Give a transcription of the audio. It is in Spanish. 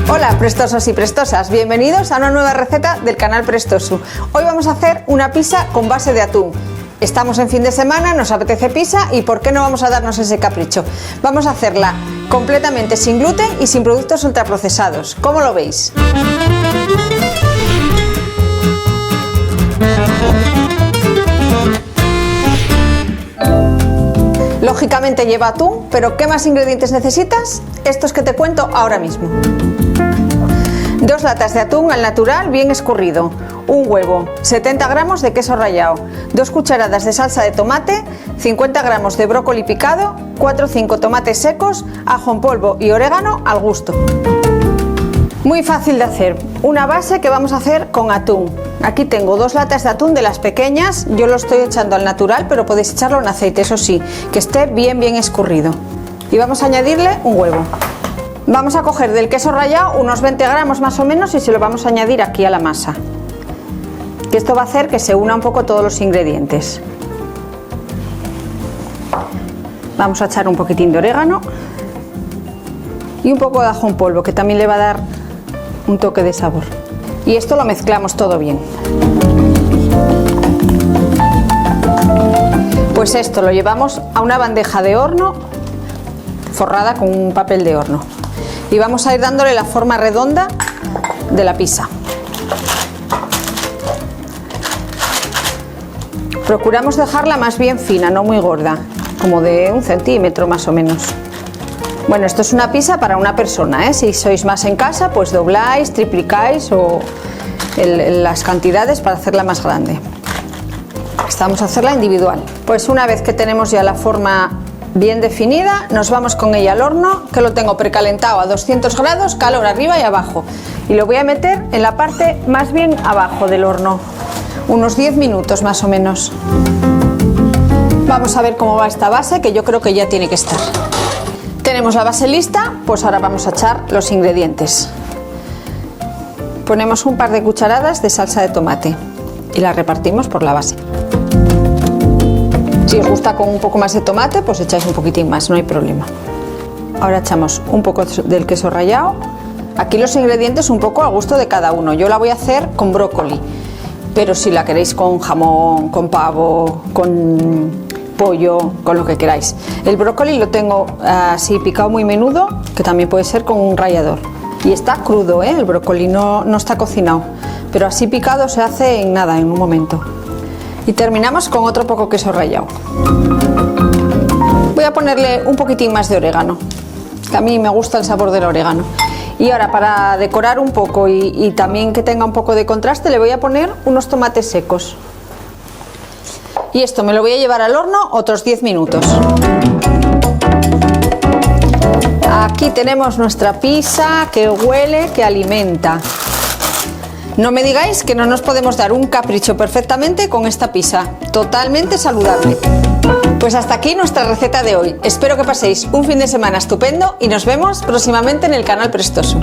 Hola prestosos y prestosas, bienvenidos a una nueva receta del canal Prestosu. Hoy vamos a hacer una pizza con base de atún. Estamos en fin de semana, nos apetece pizza y ¿por qué no vamos a darnos ese capricho? Vamos a hacerla completamente sin gluten y sin productos ultraprocesados. ¿Cómo lo veis? Lógicamente lleva atún, pero ¿qué más ingredientes necesitas? Estos que te cuento ahora mismo. 2 latas de atún al natural bien escurrido, un huevo, 70 gramos de queso rallado, 2 cucharadas de salsa de tomate, 50 gramos de brócoli picado, 4 o 5 tomates secos, ajo en polvo y orégano al gusto. Muy fácil de hacer, una base que vamos a hacer con atún. Aquí tengo 2 latas de atún de las pequeñas, yo lo estoy echando al natural, pero podéis echarlo en aceite, eso sí, que esté bien escurrido. Y vamos a añadirle un huevo. Vamos a coger del queso rallado unos 20 gramos más o menos y se lo vamos a añadir aquí a la masa. Que esto va a hacer que se una un poco todos los ingredientes. Vamos a echar un poquitín de orégano y un poco de ajo en polvo, que también le va a dar un toque de sabor. Y esto lo mezclamos todo bien. Pues esto lo llevamos a una bandeja de horno forrada con un papel de horno. Y vamos a ir dándole la forma redonda de la pizza. Procuramos dejarla más bien fina, no muy gorda, como de 1 centímetro más o menos. Bueno, esto es una pizza para una persona, ¿eh? Si sois más en casa, pues dobláis, triplicáis o las cantidades para hacerla más grande. Vamos a hacerla individual. Pues una vez que tenemos ya la forma bien definida, nos vamos con ella al horno, que lo tengo precalentado a 200 grados, calor arriba y abajo. Y lo voy a meter en la parte más bien abajo del horno, unos 10 minutos más o menos. Vamos a ver cómo va esta base, que yo creo que ya tiene que estar. Tenemos la base lista, pues ahora vamos a echar los ingredientes. Ponemos un par de cucharadas de salsa de tomate y la repartimos por la base. Si os gusta con un poco más de tomate, pues echáis un poquitín más, no hay problema. Ahora echamos un poco del queso rallado. Aquí los ingredientes un poco a gusto de cada uno. Yo la voy a hacer con brócoli, pero si la queréis con jamón, con pavo, con pollo, con lo que queráis. El brócoli lo tengo así picado muy menudo, que también puede ser con un rallador. Y está crudo, ¿eh? El brócoli no está cocinado, pero así picado se hace en nada, en un momento. Y terminamos con otro poco queso rallado. Voy a ponerle un poquitín más de orégano, que a mí me gusta el sabor del orégano. Y ahora, para decorar un poco y también que tenga un poco de contraste, le voy a poner unos tomates secos. Y esto me lo voy a llevar al horno otros 10 minutos. Aquí tenemos nuestra pizza que huele, que alimenta. No me digáis que no nos podemos dar un capricho perfectamente con esta pizza, totalmente saludable. Pues hasta aquí nuestra receta de hoy. Espero que paséis un fin de semana estupendo y nos vemos próximamente en el canal Prestosu.